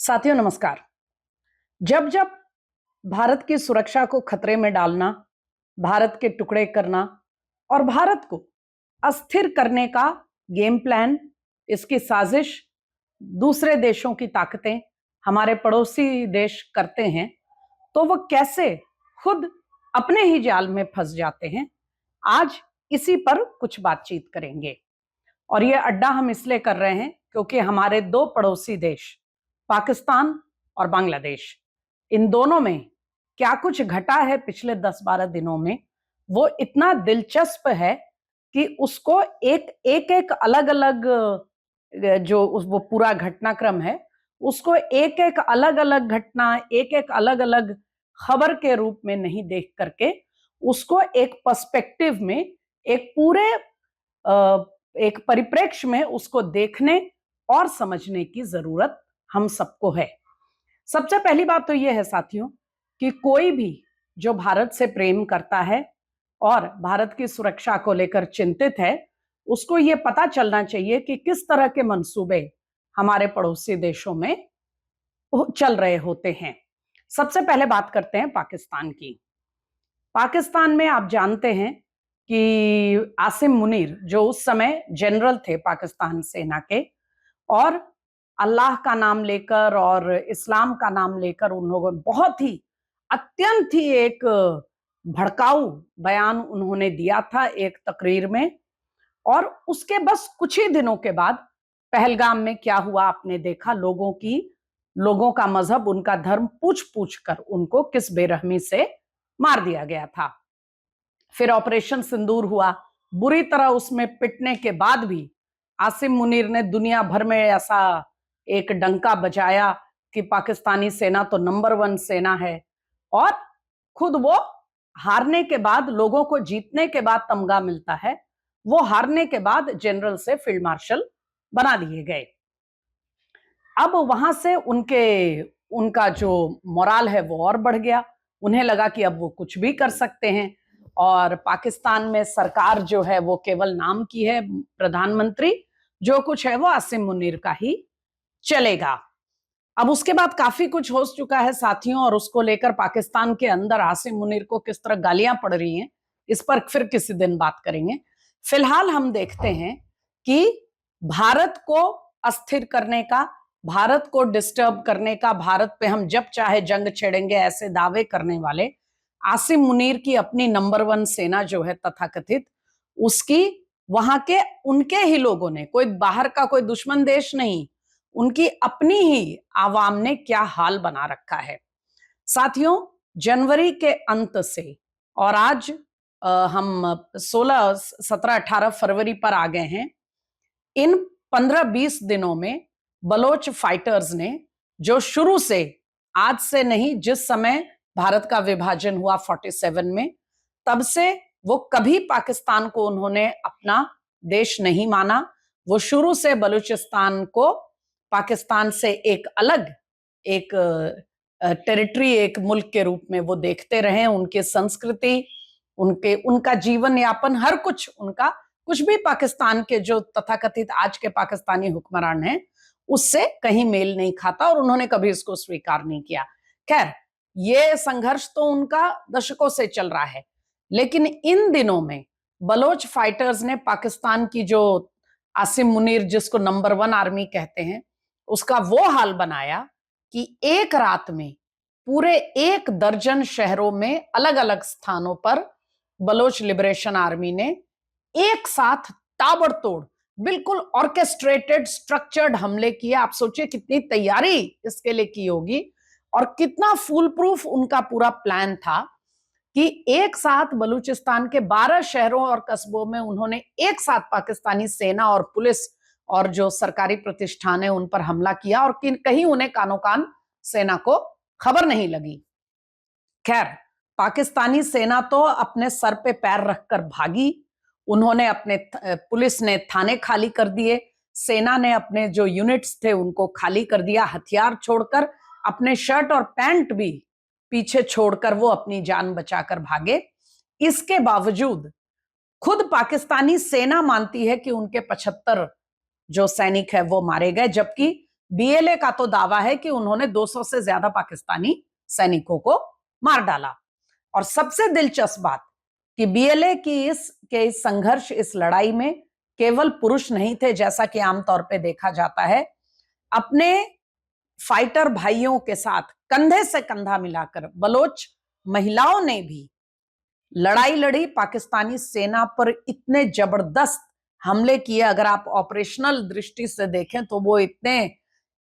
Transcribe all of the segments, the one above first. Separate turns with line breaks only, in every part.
साथियों नमस्कार। जब जब भारत की सुरक्षा को खतरे में डालना, भारत के टुकड़े करना और भारत को अस्थिर करने का गेम प्लान, इसकी साजिश दूसरे देशों की ताकतें, हमारे पड़ोसी देश करते हैं, तो वो कैसे खुद अपने ही जाल में फंस जाते हैं। आज इसी पर कुछ बातचीत करेंगे और ये अड्डा हम इसलिए कर रहे हैं क्योंकि हमारे दो पड़ोसी देश पाकिस्तान और बांग्लादेश, इन दोनों में क्या कुछ घटा है पिछले 10-12 दिनों में, वो इतना दिलचस्प है कि उसको एक एक एक अलग अलग जो वो पूरा घटनाक्रम है, उसको एक एक अलग अलग घटना, एक एक अलग अलग खबर के रूप में नहीं देख करके उसको एक पर्सपेक्टिव में, एक पूरे एक परिप्रेक्ष्य में उसको देखने और समझने की जरूरत हम सबको है। सबसे पहली बात तो यह है साथियों कि कोई भी जो भारत से प्रेम करता है और भारत की सुरक्षा को लेकर चिंतित है, उसको यह पता चलना चाहिए कि किस तरह के मंसूबे हमारे पड़ोसी देशों में चल रहे होते हैं। सबसे पहले बात करते हैं पाकिस्तान की। पाकिस्तान में आप जानते हैं कि आसिम मुनीर जो उस समय जनरल थे पाकिस्तान सेना के, और अल्लाह का नाम लेकर और इस्लाम का नाम लेकर उन लोगों ने बहुत ही अत्यंत ही एक भड़काऊ बयान उन्होंने दिया था एक तकरीर में। और उसके बस कुछ ही दिनों के बाद पहलगाम में क्या हुआ आपने देखा। लोगों का मजहब, उनका धर्म पूछ पूछ कर उनको किस बेरहमी से मार दिया गया था। फिर ऑपरेशन सिंदूर हुआ, बुरी तरह उसमें पिटने के बाद भी आसिम मुनीर ने दुनिया भर में ऐसा एक डंका बजाया कि पाकिस्तानी सेना तो नंबर 1 सेना है। और खुद वो हारने के बाद, लोगों को जीतने के बाद तमगा मिलता है, वो हारने के बाद जनरल से फील्ड मार्शल बना दिए गए। अब वहां से उनका जो मोराल है वो और बढ़ गया। उन्हें लगा कि अब वो कुछ भी कर सकते हैं और पाकिस्तान में सरकार जो है वो केवल नाम की है, प्रधानमंत्री जो कुछ है वो आसिम मुनीर का ही चलेगा। अब उसके बाद काफी कुछ हो चुका है साथियों, और उसको लेकर पाकिस्तान के अंदर आसिम मुनीर को किस तरह गालियां पड़ रही हैं, इस पर फिर किसी दिन बात करेंगे। फिलहाल हम देखते हैं कि भारत को अस्थिर करने का, भारत को डिस्टर्ब करने का, भारत पे हम जब चाहे जंग छेड़ेंगे ऐसे दावे करने वाले आसिम मुनीर की अपनी नंबर 1 सेना जो है तथाकथित, उसकी वहां के उनके ही लोगों ने, कोई बाहर का कोई दुश्मन देश नहीं, उनकी अपनी ही आवाम ने क्या हाल बना रखा है। साथियों, जनवरी के अंत से और आज हम 16, 17, 18 फरवरी पर आ गए हैं। इन 15-20 दिनों में बलोच फाइटर्स ने, जो शुरू से, आज से नहीं, जिस समय भारत का विभाजन हुआ 47 में, तब से वो कभी पाकिस्तान को उन्होंने अपना देश नहीं माना। वो शुरू से बलूचिस्तान को पाकिस्तान से एक अलग, एक टेरिटरी, एक मुल्क के रूप में वो देखते रहे। उनकी संस्कृति, उनका जीवन यापन, हर कुछ उनका, कुछ भी पाकिस्तान के जो तथाकथित आज के पाकिस्तानी हुक्मरान हैं उससे कहीं मेल नहीं खाता, और उन्होंने कभी इसको स्वीकार नहीं किया। खैर, ये संघर्ष तो उनका दशकों से चल रहा है, लेकिन इन दिनों में बलोच फाइटर्स ने पाकिस्तान की जो आसिम मुनीर, जिसको नंबर 1 आर्मी कहते हैं, उसका वो हाल बनाया कि एक रात में पूरे 1 दर्जन शहरों में अलग अलग स्थानों पर बलोच लिबरेशन आर्मी ने एक साथ ताबड़तोड़, बिल्कुल ऑर्केस्ट्रेटेड, स्ट्रक्चर्ड हमले किए। आप सोचिए कितनी तैयारी इसके लिए की होगी और कितना फूल प्रूफ उनका पूरा प्लान था कि एक साथ बलूचिस्तान के 12 शहरों और कस्बों में उन्होंने एक साथ पाकिस्तानी सेना और पुलिस और जो सरकारी प्रतिष्ठान है उन पर हमला किया, और कहीं उन्हें कानो कान सेना को खबर नहीं लगी। खैर, पाकिस्तानी सेना तो अपने सर पे पैर रखकर भागी। उन्होंने अपने, पुलिस ने थाने खाली कर दिए, सेना ने अपने जो यूनिट्स थे उनको खाली कर दिया, हथियार छोड़कर, अपने शर्ट और पैंट भी पीछे छोड़कर वो अपनी जान बचाकर भागे। इसके बावजूद खुद पाकिस्तानी सेना मानती है कि उनके 75 जो सैनिक है वो मारे गए, जबकि बीएलए का तो दावा है कि उन्होंने 200 से ज्यादा पाकिस्तानी सैनिकों को मार डाला। और सबसे दिलचस्प बात कि बीएलए की इस संघर्ष, इस लड़ाई में केवल पुरुष नहीं थे जैसा कि आमतौर पे देखा जाता है। अपने फाइटर भाइयों के साथ कंधे से कंधा मिलाकर बलोच महिलाओं ने भी लड़ाई लड़ी। पाकिस्तानी सेना पर इतने जबरदस्त हमले किए, अगर आप ऑपरेशनल दृष्टि से देखें तो वो इतने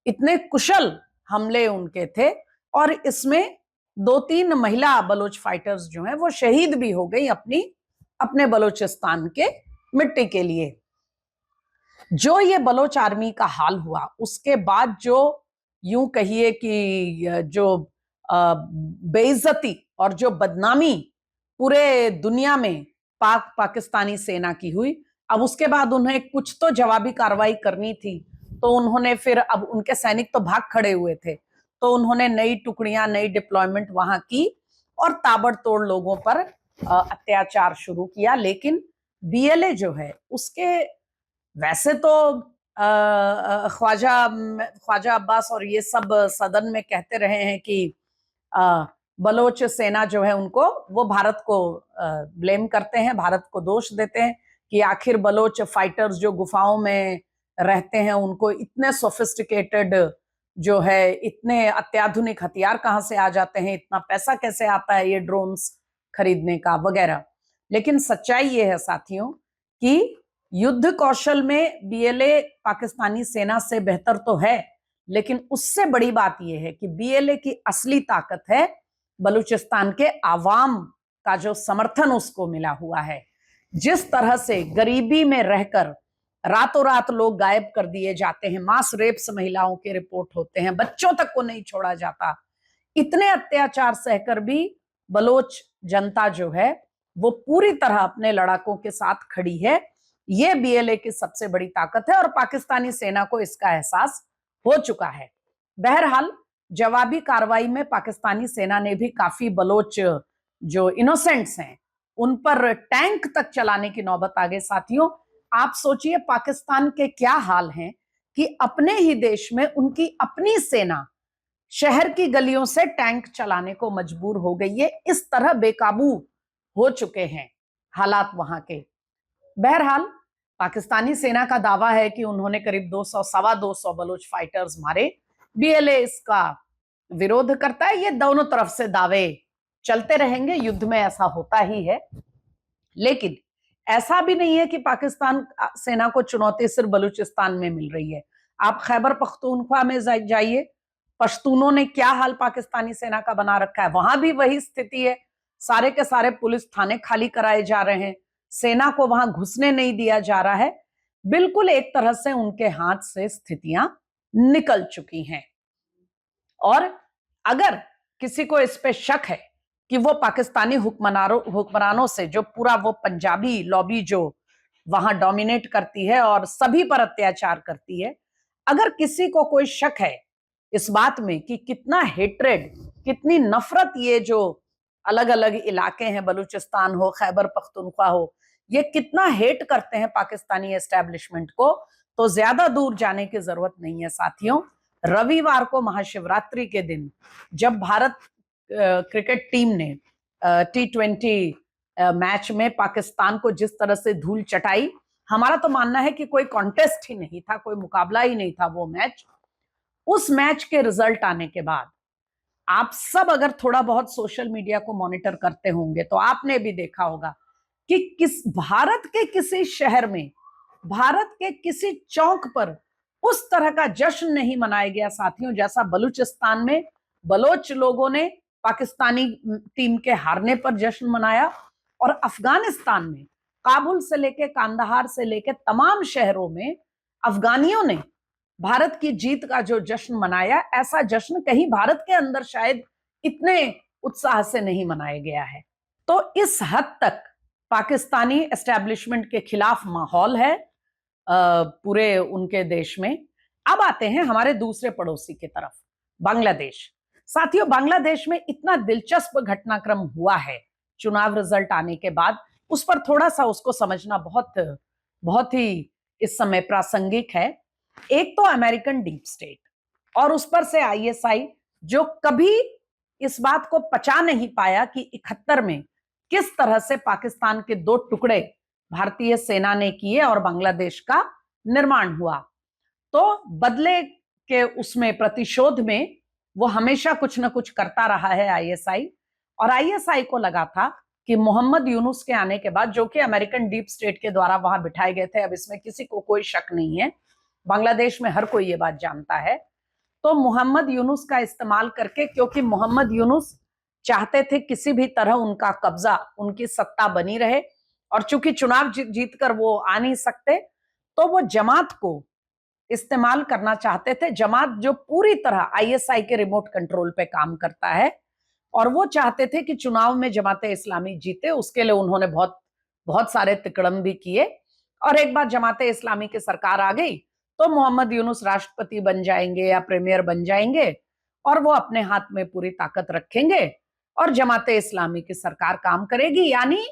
इतने कुशल हमले उनके थे। और इसमें 2-3 महिला बलोच फाइटर्स जो हैं वो शहीद भी हो गई अपने बलोचिस्तान के मिट्टी के लिए। जो ये बलोच आर्मी का हाल हुआ, उसके बाद जो यूं कहिए कि जो बेइज्जती और जो बदनामी पूरे दुनिया में पाकिस्तानी सेना की हुई, अब उसके बाद उन्हें कुछ तो जवाबी कार्रवाई करनी थी। तो उन्होंने फिर, अब उनके सैनिक तो भाग खड़े हुए थे, तो उन्होंने नई टुकड़ियां, नई डिप्लॉयमेंट वहां की और ताबड़तोड़ लोगों पर अत्याचार शुरू किया। लेकिन बीएलए जो है उसके, वैसे तो ख्वाजा अब्बास और ये सब सदन में कहते रहे हैं कि बलोच सेना जो है उनको, वो भारत को ब्लेम करते हैं, भारत को दोष देते हैं कि आखिर बलोच फाइटर्स जो गुफाओं में रहते हैं उनको इतने सोफिस्टिकेटेड जो है, इतने अत्याधुनिक हथियार कहां से आ जाते हैं, इतना पैसा कैसे आता है ये ड्रोन्स खरीदने का वगैरह। लेकिन सच्चाई ये है साथियों कि युद्ध कौशल में बीएलए पाकिस्तानी सेना से बेहतर तो है, लेकिन उससे बड़ी बात यह है कि बीएलए की असली ताकत है बलूचिस्तान के आवाम का जो समर्थन उसको मिला हुआ है। जिस तरह से गरीबी में रहकर रातों रात लोग गायब कर दिए जाते हैं, मास रेप्स महिलाओं के रिपोर्ट होते हैं, बच्चों तक को नहीं छोड़ा जाता, इतने अत्याचार सहकर भी बलोच जनता जो है वो पूरी तरह अपने लड़ाकों के साथ खड़ी है। ये बीएलए की सबसे बड़ी ताकत है और पाकिस्तानी सेना को इसका एहसास हो चुका है। बहरहाल जवाबी कार्रवाई में पाकिस्तानी सेना ने भी काफी बलोच जो इनोसेंट्स हैं उन पर टैंक तक चलाने की नौबत आ गई। साथियों, आप सोचिए पाकिस्तान के क्या हाल हैं कि अपने ही देश में उनकी अपनी सेना शहर की गलियों से टैंक चलाने को मजबूर हो गई है। इस तरह बेकाबू हो चुके हैं हालात वहां के। बहरहाल पाकिस्तानी सेना का दावा है कि उन्होंने करीब 200, सवा 200 बलोच फाइटर्स मारे। बीएलए इसका विरोध करता है। ये दोनों तरफ से दावे चलते रहेंगे, युद्ध में ऐसा होता ही है। लेकिन ऐसा भी नहीं है कि पाकिस्तान सेना को चुनौती सिर्फ बलूचिस्तान में मिल रही है। आप खैबर पख्तूनख्वा में जाइए, पश्तूनों ने क्या हाल पाकिस्तानी सेना का बना रखा है, वहां भी वही स्थिति है। सारे के सारे पुलिस थाने खाली कराए जा रहे हैं, सेना को वहां घुसने नहीं दिया जा रहा है। बिल्कुल एक तरह से उनके हाथ से स्थितियां निकल चुकी हैं। और अगर किसी को इस पे शक है कि वो पाकिस्तानी हुक्मरानों से, जो पूरा वो पंजाबी लॉबी जो वहां डोमिनेट करती है और सभी पर अत्याचार करती है, अगर किसी को कोई शक है इस बात में कि कितना हेट्रेड, कितनी नफरत ये जो अलग अलग इलाके हैं, बलूचिस्तान हो, खैबर पख्तूनख्वा हो, ये कितना हेट करते हैं पाकिस्तानी एस्टैब्लिशमेंट को, तो ज्यादा दूर जाने की जरूरत नहीं है साथियों। रविवार को महाशिवरात्रि के दिन जब भारत क्रिकेट टीम ने T20 मैच में पाकिस्तान को जिस तरह से धूल चटाई, हमारा तो मानना है कि कोई कॉन्टेस्ट ही नहीं था, कोई मुकाबला ही नहीं था वो मैच। उस मैच के रिजल्ट आने के बाद आप सब अगर थोड़ा बहुत सोशल मीडिया को मॉनिटर करते होंगे तो आपने भी देखा होगा कि भारत के किसी शहर में, भारत के किसी चौक पर उस तरह का जश्न नहीं मनाया गया साथियों, जैसा बलूचिस्तान में बलोच लोगों ने पाकिस्तानी टीम के हारने पर जश्न मनाया। और अफगानिस्तान में काबुल से लेके कांदाहार से लेके तमाम शहरों में अफगानियों ने भारत की जीत का जो जश्न मनाया, ऐसा जश्न कहीं भारत के अंदर शायद इतने उत्साह से नहीं मनाया गया है। तो इस हद तक पाकिस्तानी एस्टैब्लिशमेंट के खिलाफ माहौल है पूरे उनके देश में। अब आते हैं हमारे दूसरे पड़ोसी की तरफ, बांग्लादेश। साथियों, बांग्लादेश में इतना दिलचस्प घटनाक्रम हुआ है चुनाव रिजल्ट आने के बाद, उस पर थोड़ा सा उसको समझना बहुत ही इस समय प्रासंगिक है। एक तो अमेरिकन डीप स्टेट, और उस पर से आईएसआई, जो कभी इस बात को पचा नहीं पाया कि 71 में किस तरह से पाकिस्तान के 2 टुकड़े भारतीय सेना ने किए और बांग्लादेश का निर्माण हुआ, तो बदले के उसमें प्रतिशोध में वो हमेशा कुछ ना कुछ करता रहा है आईएसआई। और आईएसआई को लगा था कि मोहम्मद यूनुस के आने के बाद, जो कि अमेरिकन डीप स्टेट के द्वारा वहां बिठाए गए थे, अब इसमें किसी को कोई शक नहीं है, बांग्लादेश में हर कोई ये बात जानता है, तो मोहम्मद यूनुस का इस्तेमाल करके, क्योंकि मोहम्मद यूनुस चाहते थे किसी भी तरह उनका कब्जा, उनकी सत्ता बनी रहे, और चूंकि चुनाव जीत कर वो आ नहीं सकते, तो वो जमात को इस्तेमाल करना चाहते थे। जमात जो पूरी तरह आईएसआई के रिमोट कंट्रोल पे काम करता है, और वो चाहते थे कि चुनाव में जमाते इस्लामी जीते। उसके लिए उन्होंने बहुत बहुत सारे तिकड़म भी किए, और एक बार जमाते इस्लामी की सरकार आ गई तो मोहम्मद यूनुस राष्ट्रपति बन जाएंगे या प्रीमियर बन जाएंगे, और वो अपने हाथ में पूरी ताकत रखेंगे और जमाते इस्लामी की सरकार काम करेगी, यानी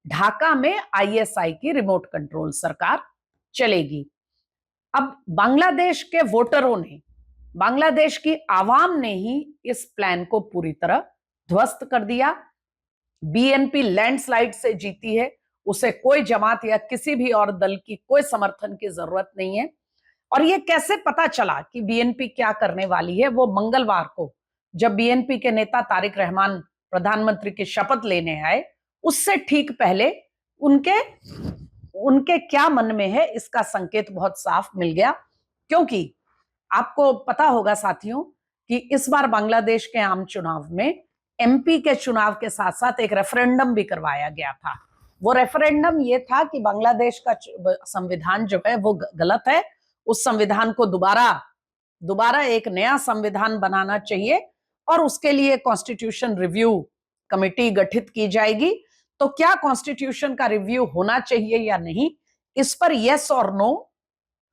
ढाका में आईएसआई की रिमोट कंट्रोल सरकार चलेगी। अब बांग्लादेश के वोटरों ने, बांग्लादेश की आवाम ने ही इस प्लान को पूरी तरह ध्वस्त कर दिया। बीएनपी लैंडस्लाइड से जीती है, उसे कोई जमात या किसी भी और दल की कोई समर्थन की जरूरत नहीं है। और ये कैसे पता चला कि बीएनपी क्या करने वाली है? वो मंगलवार को जब बीएनपी के नेता तारिक रहमान प्रधानमंत्री की शपथ लेने आए, उससे ठीक पहले उनके उनके क्या मन में है इसका संकेत बहुत साफ मिल गया। क्योंकि आपको पता होगा साथियों कि इस बार बांग्लादेश के आम चुनाव में एमपी के चुनाव के साथ साथ एक रेफरेंडम भी करवाया गया था। वो रेफरेंडम ये था कि बांग्लादेश का संविधान जो है वो गलत है, उस संविधान को दोबारा एक नया संविधान बनाना चाहिए, और उसके लिए कॉन्स्टिट्यूशन रिव्यू कमेटी गठित की जाएगी। तो क्या कॉन्स्टिट्यूशन का रिव्यू होना चाहिए या नहीं, इस पर यस और नो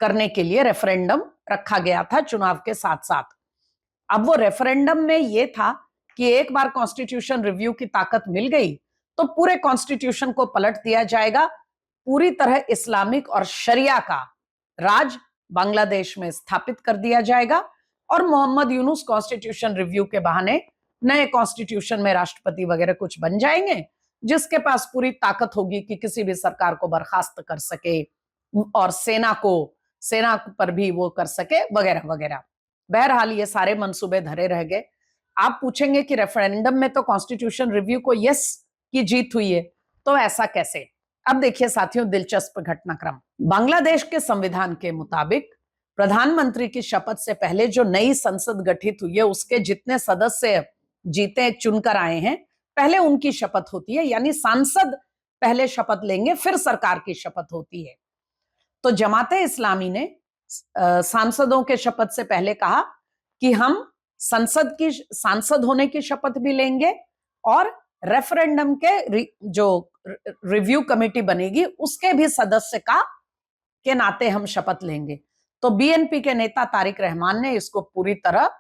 करने के लिए रेफरेंडम रखा गया था चुनाव के साथ साथ। अब वो रेफरेंडम में ये था कि एक बार कॉन्स्टिट्यूशन रिव्यू की ताकत मिल गई तो पूरे कॉन्स्टिट्यूशन को पलट दिया जाएगा, पूरी तरह इस्लामिक और शरिया का राज बांग्लादेश में स्थापित कर दिया जाएगा, और मोहम्मद यूनुस कॉन्स्टिट्यूशन रिव्यू के बहाने नए कॉन्स्टिट्यूशन में राष्ट्रपति वगैरह कुछ बन जाएंगे, जिसके पास पूरी ताकत होगी कि किसी भी सरकार को बर्खास्त कर सके और सेना पर भी वो कर सके वगैरह वगैरह। बहरहाल ये सारे मंसूबे धरे रह गए। आप पूछेंगे कि रेफरेंडम में तो कॉन्स्टिट्यूशन रिव्यू को यस की जीत हुई है, तो ऐसा कैसे? अब देखिए साथियों, दिलचस्प घटनाक्रम। बांग्लादेश के संविधान के मुताबिक प्रधानमंत्री की शपथ से पहले जो नई संसद गठित हुई है, उसके जितने सदस्य जीते चुनकर आए हैं, पहले उनकी शपथ होती है, यानी सांसद पहले शपथ लेंगे फिर सरकार की शपथ होती है। तो जमाते इस्लामी ने सांसदों के शपथ से पहले कहा कि हम सांसद होने की शपथ भी लेंगे, और रेफरेंडम के जो रिव्यू कमेटी बनेगी उसके भी सदस्य के नाते हम शपथ लेंगे। तो बीएनपी के नेता तारिक रहमान ने इसको पूरी तरह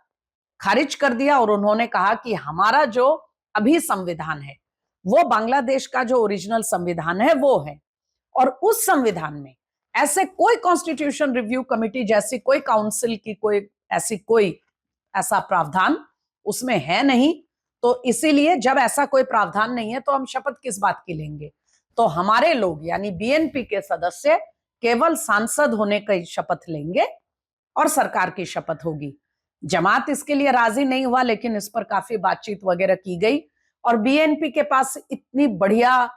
खारिज कर दिया, और उन्होंने कहा कि हमारा जो अभी संविधान है वो बांग्लादेश का जो ओरिजिनल संविधान है वो है, और उस संविधान में ऐसे कोई कॉन्स्टिट्यूशन रिव्यू कमेटी जैसी कोई काउंसिल की कोई ऐसा प्रावधान उसमें है नहीं। तो इसीलिए जब ऐसा कोई प्रावधान नहीं है तो हम शपथ किस बात की लेंगे? तो हमारे लोग यानी बीएनपी के सदस्य केवल सांसद होने की शपथ लेंगे और सरकार की शपथ होगी। जमात इसके लिए राजी नहीं हुआ, लेकिन इस पर काफी बातचीत वगैरह की गई, और बीएनपी के पास इतनी बढ़िया,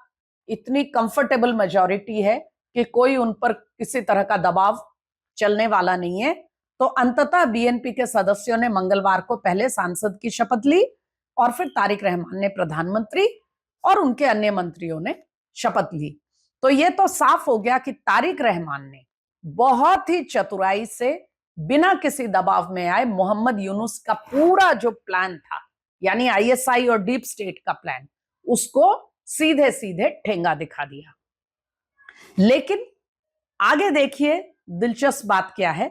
इतनी कंफर्टेबल मेजॉरिटी है कि कोई उन पर किसी तरह का दबाव चलने वाला नहीं है। तो अंततः बीएनपी के सदस्यों ने मंगलवार को पहले सांसद की शपथ ली, और फिर तारिक रहमान ने प्रधानमंत्री और उनके अन्य मंत्रियों ने शपथ ली। तो ये तो साफ हो गया कि तारिक रहमान ने बहुत ही चतुराई से, बिना किसी दबाव में आए, मोहम्मद यूनुस का पूरा जो प्लान था, यानी आईएसआई और डीप स्टेट का प्लान, उसको सीधे सीधे ठेंगा दिखा दिया। लेकिन आगे देखिए दिलचस्प बात क्या है।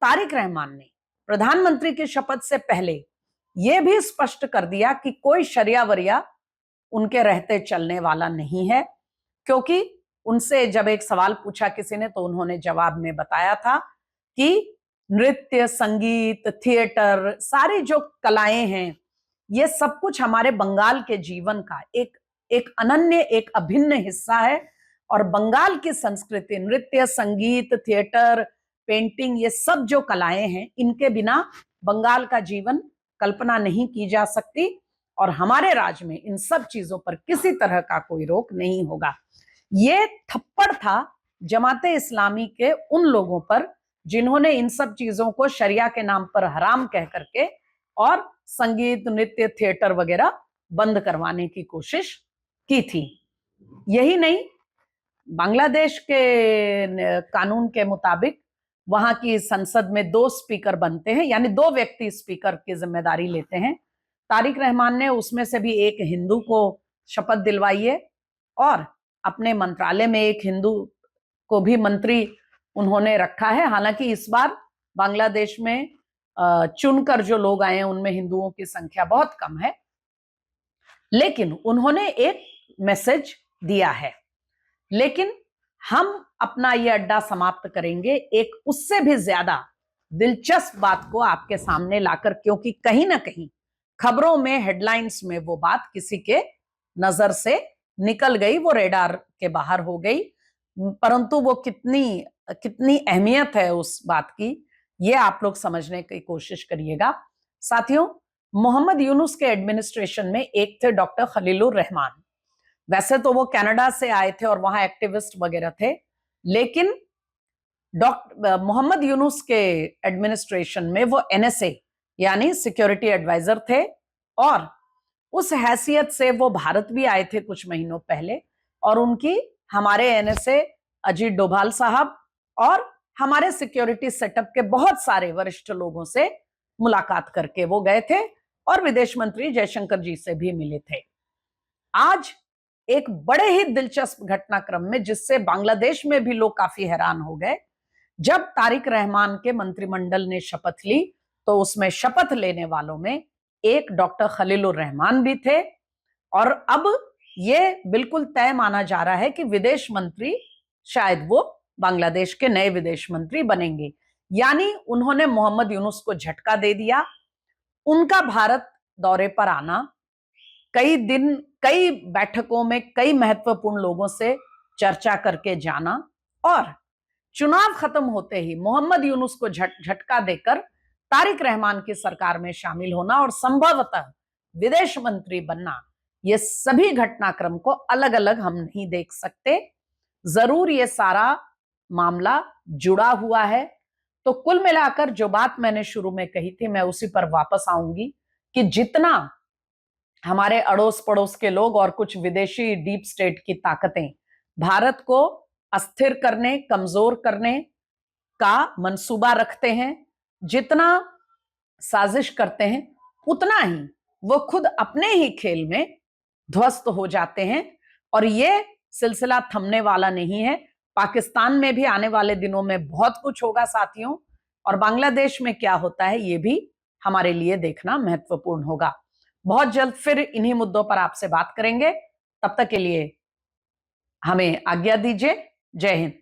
तारिक रहमान ने प्रधानमंत्री की शपथ से पहले यह भी स्पष्ट कर दिया कि कोई शरिया वरिया उनके रहते चलने वाला नहीं है, क्योंकि उनसे जब एक सवाल पूछा किसी ने तो उन्होंने जवाब में बताया था कि नृत्य, संगीत, थिएटर, सारी जो कलाएं हैं, ये सब कुछ हमारे बंगाल के जीवन का एक एक अनन्य, एक अभिन्न हिस्सा है। और बंगाल की संस्कृति, नृत्य, संगीत, थिएटर, पेंटिंग, ये सब जो कलाएं हैं, इनके बिना बंगाल का जीवन कल्पना नहीं की जा सकती। और हमारे राज्य में इन सब चीजों पर किसी तरह का कोई रोक नहीं होगा। ये थप्पड़ था जमाते इस्लामी के उन लोगों पर जिन्होंने इन सब चीजों को शरिया के नाम पर हराम कह करके और संगीत, नृत्य, थिएटर वगैरह बंद करवाने की कोशिश की थी। यही नहीं, बांग्लादेश के कानून के मुताबिक वहां की संसद में 2 स्पीकर बनते हैं, यानी 2 व्यक्ति स्पीकर की जिम्मेदारी लेते हैं। तारिक रहमान ने उसमें से भी एक हिंदू को शपथ दिलवाई है और अपने मंत्रालय में एक हिंदू को भी मंत्री उन्होंने रखा है। हालांकि इस बार बांग्लादेश में चुनकर जो लोग आए हैं उनमें हिंदुओं की संख्या बहुत कम है, लेकिन उन्होंने एक मैसेज दिया है। लेकिन हम अपना ये अड्डा समाप्त करेंगे एक उससे भी ज्यादा दिलचस्प बात को आपके सामने लाकर, क्योंकि कहीं ना कहीं खबरों में, हेडलाइंस में वो बात किसी के नजर से निकल गई, वो रेडार के बाहर हो गई। परंतु वो कितनी अहमियत है उस बात की, ये आप लोग समझने की कोशिश करिएगा। साथियों, मोहम्मद यूनुस के एडमिनिस्ट्रेशन में एक थे डॉक्टर खलीलुर रहमान। वैसे तो वो कनाडा से आए थे और वहां एक्टिविस्ट वगैरह थे, लेकिन डॉक्टर मोहम्मद यूनुस के एडमिनिस्ट्रेशन में वो एनएसए यानी सिक्योरिटी एडवाइजर थे और उस हैसियत से वो भारत भी आए थे कुछ महीनों पहले। और उनकी हमारे एनएसए अजीत डोभाल साहब और हमारे सिक्योरिटी सेटअप के बहुत सारे वरिष्ठ लोगों से मुलाकात करके वो गए थे और विदेश मंत्री जयशंकर जी से भी मिले थे। आज एक बड़े ही दिलचस्प घटनाक्रम में, जिससे बांग्लादेश में भी लोग काफी हैरान हो गए, जब तारिक रहमान के मंत्रिमंडल ने शपथ ली तो उसमें शपथ लेने वालों में एक डॉक्टर खलीलुर रहमान भी थे। और अब ये बिल्कुल तय माना जा रहा है कि विदेश मंत्री शायद वो बांग्लादेश के नए विदेश मंत्री बनेंगे। यानी उन्होंने मोहम्मद यूनुस को झटका दे दिया। उनका भारत दौरे पर आना, कई दिन, कई बैठकों में कई महत्वपूर्ण लोगों से चर्चा करके जाना और चुनाव खत्म होते ही मोहम्मद यूनुस को झटका देकर तारिक रहमान की सरकार में शामिल होना और संभवतः विदेश मंत्री बनना, ये सभी घटनाक्रम को अलग अलग हम नहीं देख सकते। जरूर ये सारा मामला जुड़ा हुआ है। तो कुल मिलाकर जो बात मैंने शुरू में कही थी, मैं उसी पर वापस आऊंगी कि जितना हमारे अड़ोस पड़ोस के लोग और कुछ विदेशी डीप स्टेट की ताकतें भारत को अस्थिर करने, कमजोर करने का मंसूबा रखते हैं, जितना साजिश करते हैं, उतना ही वो खुद अपने ही खेल में ध्वस्त हो जाते हैं। और ये सिलसिला थमने वाला नहीं है। पाकिस्तान में भी आने वाले दिनों में बहुत कुछ होगा साथियों, और बांग्लादेश में क्या होता है ये भी हमारे लिए देखना महत्वपूर्ण होगा। बहुत जल्द फिर इन्हीं मुद्दों पर आपसे बात करेंगे। तब तक के लिए हमें आज्ञा दीजिए। जय हिंद।